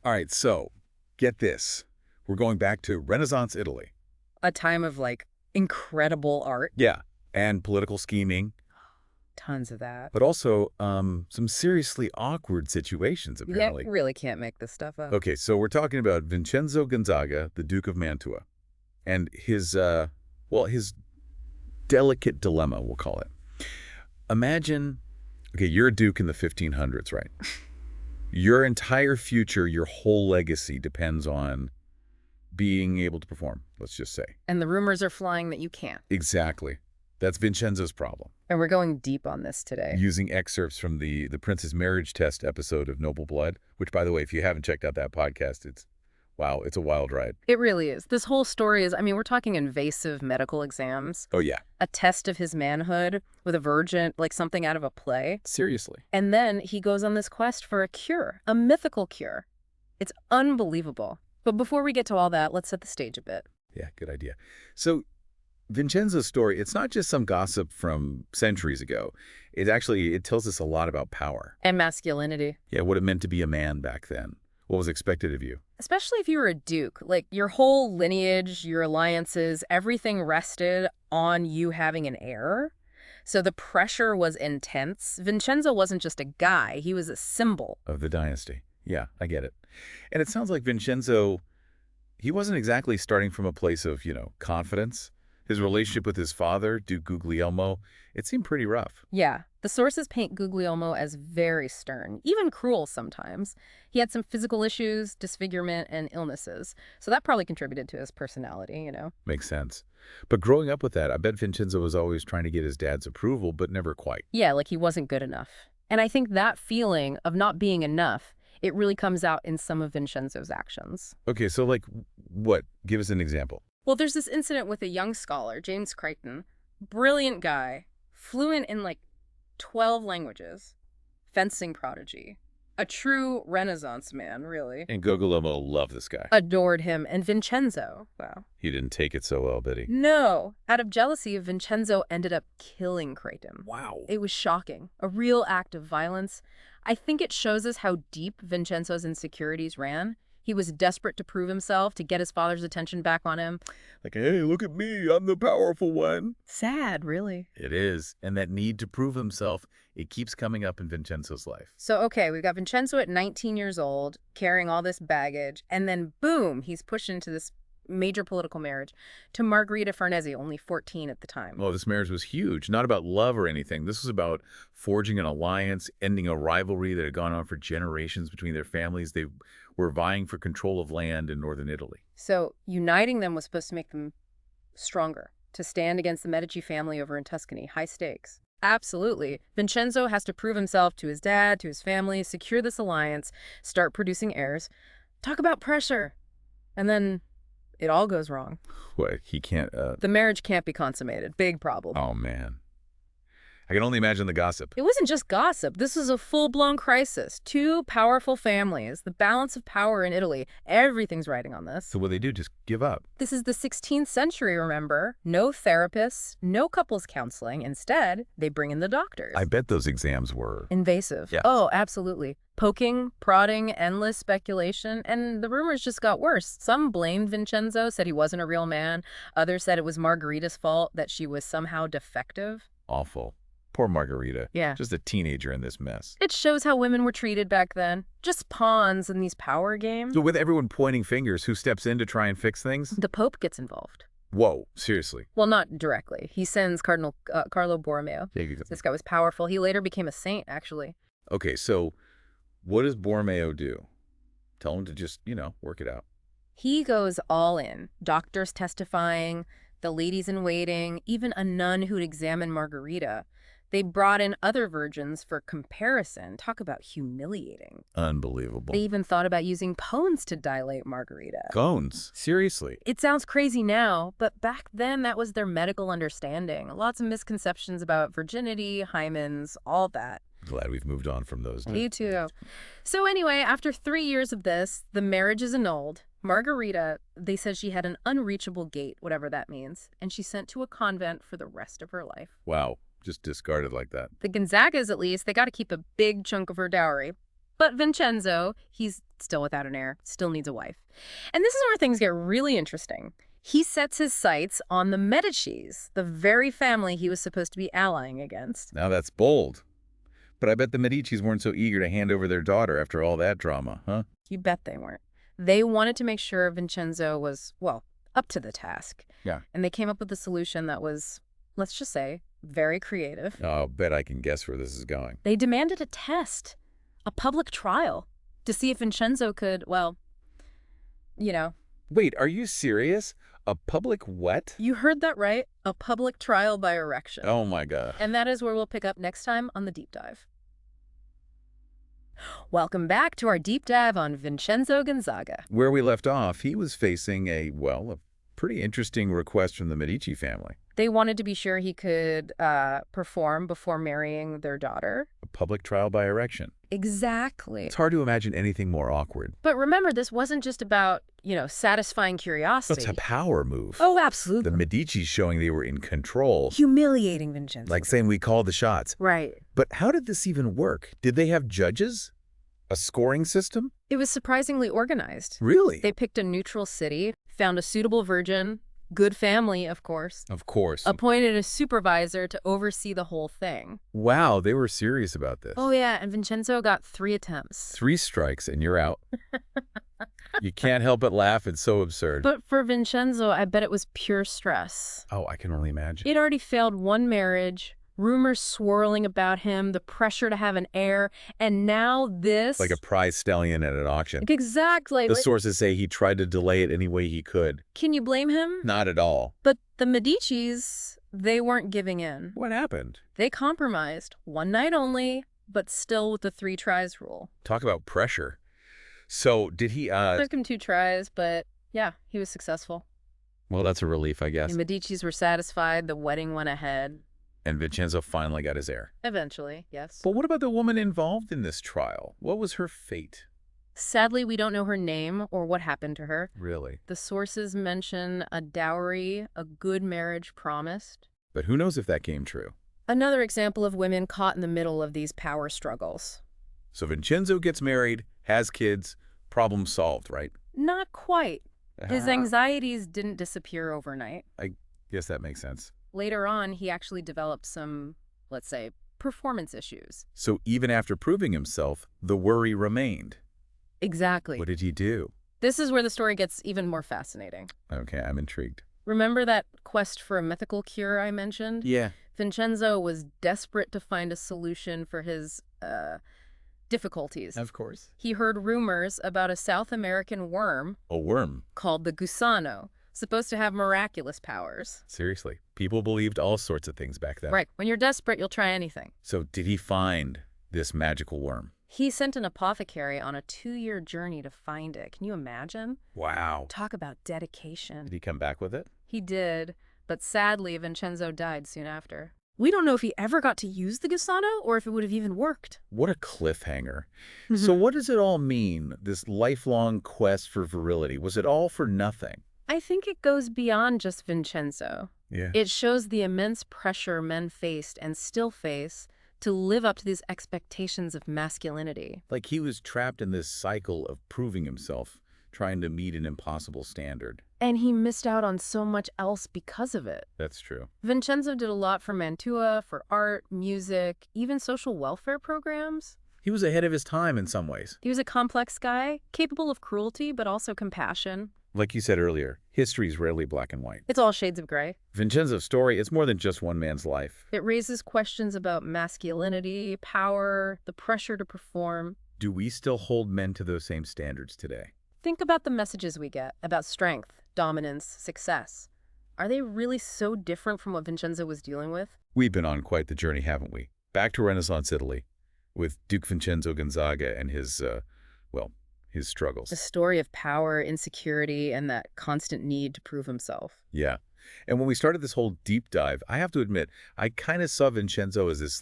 All right, so get this. We're going back to Renaissance Italy. A time of, incredible art. Yeah, and political scheming, Tons of that. but also some seriously awkward situations, Yeah, apparently. really can't make this stuff up. Okay, so we're talking about Vincenzo Gonzaga, the Duke of Mantua, and his delicate dilemma, we'll call it. Imagine, okay, you're a duke in the 1500s, right? Your entire future, your whole legacy depends on being able to perform, let's just say. And the rumors are flying that you can't. Exactly. That's Vincenzo's problem. And we're going deep on this today. Using excerpts from the Prince's Marriage Test episode of Noble Blood, which, by the way, if you haven't checked out that podcast, wow, it's a wild ride. It really is. This whole story is, we're talking invasive medical exams, Oh, yeah. a test of his manhood with a virgin, like something out of a play. Seriously. And then he goes on this quest for a cure, a mythical cure. It's unbelievable. But before we get to all that, let's set the stage a bit. Yeah, good idea. So Vincenzo's story, it's not just some gossip from centuries ago. It tells us a lot about power. And masculinity. Yeah, what it meant to be a man back then. What was expected of you. Especially if you were a duke. Like, your whole lineage, your alliances, everything rested on you having an heir. So the pressure was intense. Vincenzo wasn't just a guy. He was a symbol. Of the dynasty. Yeah, I get it. And it sounds like Vincenzo, he wasn't exactly starting from a place of, confidence. His relationship with his father, Duke Guglielmo, it seemed pretty rough. Yeah, the sources paint Guglielmo as very stern, even cruel sometimes. He had some physical issues, disfigurement, and illnesses. So that probably contributed to his personality. Makes sense. But growing up with that, I bet Vincenzo was always trying to get his dad's approval, but never quite. Yeah, like he wasn't good enough. And I think that feeling of not being enough, it really comes out in some of Vincenzo's actions. Okay, so what? Give us an example. Well, there's this incident with a young scholar, James Crichton. Brilliant guy, fluent in 12 languages, fencing prodigy. A true Renaissance man, really. And Guglielmo loved this guy. Adored him. And Vincenzo, wow. He didn't take it so well, did he? No. Out of jealousy, Vincenzo ended up killing Crichton. Wow. It was shocking. A real act of violence. I think it shows us how deep Vincenzo's insecurities ran. He was desperate to prove himself, to get his father's attention back on him. Like, hey, look at me, I'm the powerful one. Sad, really. It is. And that need to prove himself, it keeps coming up in Vincenzo's life. So, okay, we've got Vincenzo at 19 years old, carrying all this baggage, and then boom, he's pushed into this major political marriage to Margherita Farnese, only 14 at the time. Well, this marriage was huge. Not about love or anything. This was about forging an alliance, ending a rivalry that had gone on for generations between their families. They were vying for control of land in northern Italy. So uniting them was supposed to make them stronger, to stand against the Medici family over in Tuscany. High stakes. Absolutely. Vincenzo has to prove himself to his dad, to his family, secure this alliance, start producing heirs. Talk about pressure. And then it all goes wrong. What, he can't, The marriage can't be consummated. Big problem. Oh, man. I can only imagine the gossip. It wasn't just gossip. This was a full-blown crisis. Two powerful families, the balance of power in Italy. Everything's riding on this. So what they do, just give up. This is the 16th century, remember? No therapists, no couples counseling. Instead, they bring in the doctors. I bet those exams were... Invasive. Yes. Oh, absolutely. Poking, prodding, endless speculation, and the rumors just got worse. Some blamed Vincenzo, said he wasn't a real man. Others said it was Margherita's fault, that she was somehow defective. Awful. Poor Margherita. Yeah. Just a teenager in this mess. It shows how women were treated back then. Just pawns in these power games. So with everyone pointing fingers, who steps in to try and fix things? The Pope gets involved. Whoa, seriously. Well, not directly. He sends Cardinal Carlo Borromeo. This guy was powerful. He later became a saint, actually. Okay, so what does Borromeo do? Tell him to just, work it out. He goes all in. Doctors testifying, the ladies in waiting, even a nun who'd examine Margherita. They brought in other virgins for comparison. Talk about humiliating. Unbelievable. They even thought about using pones to dilate Margherita. Cones? Seriously? It sounds crazy now, but back then that was their medical understanding. Lots of misconceptions about virginity, hymens, all that. Glad we've moved on from those. Me too. So anyway, after 3 years of this, the marriage is annulled. Margherita, they said she had an unreachable gate, whatever that means, and she's sent to a convent for the rest of her life. Wow. Just discarded like that. The Gonzagas, at least, they got to keep a big chunk of her dowry. But Vincenzo, he's still without an heir, still needs a wife. And this is where things get really interesting. He sets his sights on the Medicis, the very family he was supposed to be allying against. Now that's bold. But I bet the Medicis weren't so eager to hand over their daughter after all that drama, huh? You bet they weren't. They wanted to make sure Vincenzo was, well, up to the task. Yeah. And they came up with a solution that was, let's just say, very creative. Oh, I'll bet I can guess where this is going. They demanded a test, a public trial, to see if Vincenzo could, well, you know. Wait, are you serious? A public what? You heard that right. A public trial by erection. Oh my God. And that is where we'll pick up next time on The Deep Dive. Welcome back to our deep dive on Vincenzo Gonzaga. Where we left off, he was facing a pretty interesting request from the Medici family. They wanted to be sure he could perform before marrying their daughter. A public trial by erection. Exactly. It's hard to imagine anything more awkward. But remember, this wasn't just about, satisfying curiosity. It's a power move. Oh, absolutely. The Medici showing they were in control. Humiliating Vincenzo. Like saying we called the shots. Right. But how did this even work? Did they have judges? A scoring system? It was surprisingly organized. Really? They picked a neutral city, found a suitable virgin, good family, of course. Of course. Appointed a supervisor to oversee the whole thing. Wow, they were serious about this. Oh, yeah, and Vincenzo got 3 attempts. 3 strikes and you're out. You can't help but laugh. It's so absurd. But for Vincenzo, I bet it was pure stress. Oh, I can only imagine. He'd already failed 1 marriage, rumors swirling about him, the pressure to have an heir, and now this. Like a prize stallion at an auction. Exactly. The sources say he tried to delay it any way he could. Can you blame him? Not at all. But the Medicis, they weren't giving in. What happened? They compromised, 1 night only, but still with the 3 tries rule. Talk about pressure. So did he, Took him 2 tries, but yeah, he was successful. Well, that's a relief, I guess. The Medicis were satisfied, the wedding went ahead. And Vincenzo finally got his heir. Eventually, yes. But what about the woman involved in this trial? What was her fate? Sadly, we don't know her name or what happened to her. Really? The sources mention a dowry, a good marriage promised. But who knows if that came true? Another example of women caught in the middle of these power struggles. So Vincenzo gets married, has kids, problem solved, right? Not quite. His anxieties didn't disappear overnight. I guess that makes sense. Later on, he actually developed some, let's say, performance issues. So even after proving himself, the worry remained. Exactly. What did he do? This is where the story gets even more fascinating. Okay, I'm intrigued. Remember that quest for a mythical cure I mentioned? Yeah. Vincenzo was desperate to find a solution for his, difficulties. Of course. He heard rumors about a South American worm A worm. called the gusano, supposed to have miraculous powers. Seriously. People believed all sorts of things back then. Right. When you're desperate, you'll try anything. So did he find this magical worm? He sent an apothecary on a 2-year journey to find it. Can you imagine? Wow. Talk about dedication. Did he come back with it? He did, but sadly, Vincenzo died soon after. We don't know if he ever got to use the gusano or if it would have even worked. What a cliffhanger. So what does it all mean, this lifelong quest for virility? Was it all for nothing? I think it goes beyond just Vincenzo. Yeah. It shows the immense pressure men faced and still face to live up to these expectations of masculinity. Like he was trapped in this cycle of proving himself, trying to meet an impossible standard. And he missed out on so much else because of it. That's true. Vincenzo did a lot for Mantua, for art, music, even social welfare programs. He was ahead of his time in some ways. He was a complex guy, capable of cruelty, but also compassion. Like you said earlier, history is rarely black and white. It's all shades of gray. Vincenzo's story is more than just one man's life. It raises questions about masculinity, power, the pressure to perform. Do we still hold men to those same standards today? Think about the messages we get about strength, dominance, success. Are they really so different from what Vincenzo was dealing with? We've been on quite the journey, haven't we? Back to Renaissance Italy, with Duke Vincenzo Gonzaga and his struggles. A story of power, insecurity, and that constant need to prove himself. Yeah. And when we started this whole deep dive, I have to admit, I kind of saw Vincenzo as this,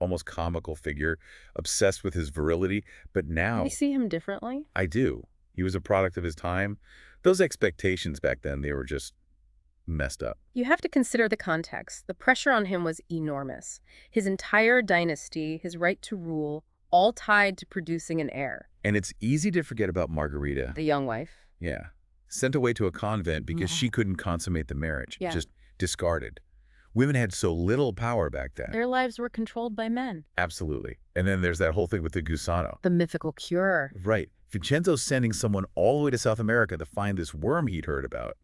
almost comical figure, obsessed with his virility. But now I see him differently. I do. He was a product of his time. Those expectations back then, they were just messed up. You have to consider the context. The pressure on him was enormous. His entire dynasty, his right to rule, all tied to producing an heir. And it's easy to forget about Margarita. The young wife. Yeah. Sent away to a convent because Yeah. she couldn't consummate the marriage. Yeah. Just discarded. Women had so little power back then. Their lives were controlled by men. Absolutely. And then there's that whole thing with the gusano. The mythical cure. Right. Vincenzo's sending someone all the way to South America to find this worm he'd heard about.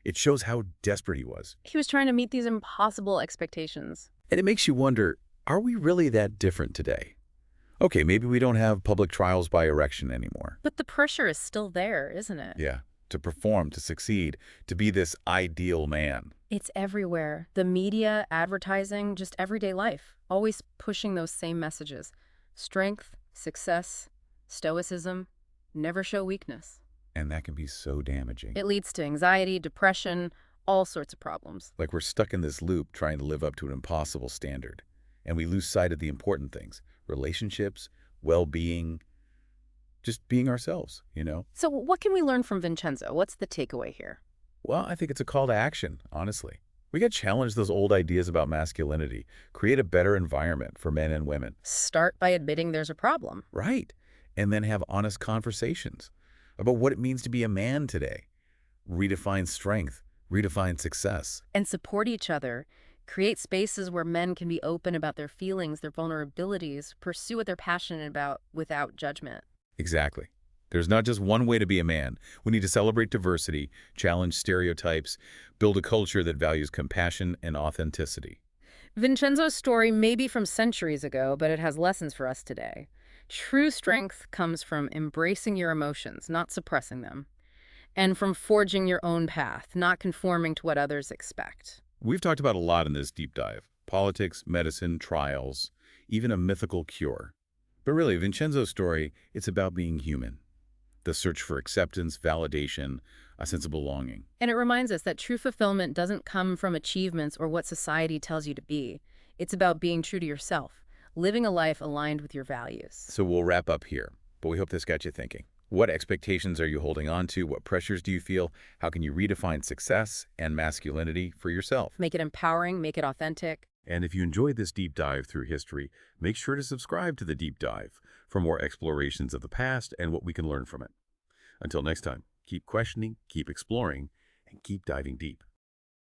It shows how desperate he was. He was trying to meet these impossible expectations. And it makes you wonder, are we really that different today? Okay, maybe we don't have public trials by erection anymore. But the pressure is still there, isn't it? Yeah. To perform, to succeed, to be this ideal man. It's everywhere. The media, advertising, just everyday life. Always pushing those same messages. Strength, success, stoicism, never show weakness. And that can be so damaging. It leads to anxiety, depression, all sorts of problems. Like we're stuck in this loop trying to live up to an impossible standard. And we lose sight of the important things. Relationships, well-being, just being ourselves, you know? So what can we learn from Vincenzo? What's the takeaway here? Well, I think it's a call to action, honestly. We got to challenge those old ideas about masculinity, create a better environment for men and women. Start by admitting there's a problem. Right. And then have honest conversations about what it means to be a man today. Redefine strength, redefine success. And support each other. Create spaces where men can be open about their feelings, their vulnerabilities, pursue what they're passionate about without judgment. Exactly. There's not just one way to be a man. We need to celebrate diversity, challenge stereotypes, build a culture that values compassion and authenticity. Vincenzo's story may be from centuries ago, but it has lessons for us today. True strength comes from embracing your emotions, not suppressing them, and from forging your own path, not conforming to what others expect. We've talked about a lot in this deep dive. Politics, medicine, trials, even a mythical cure. But really, Vincenzo's story, it's about being human. The search for acceptance, validation, a sense of belonging. And it reminds us that true fulfillment doesn't come from achievements or what society tells you to be. It's about being true to yourself, living a life aligned with your values. So we'll wrap up here, but we hope this got you thinking. What expectations are you holding on to? What pressures do you feel? How can you redefine success and masculinity for yourself? Make it empowering, make it authentic. And if you enjoyed this deep dive through history, make sure to subscribe to the deep dive for more explorations of the past and what we can learn from it. Until next time, keep questioning, keep exploring, and keep diving deep.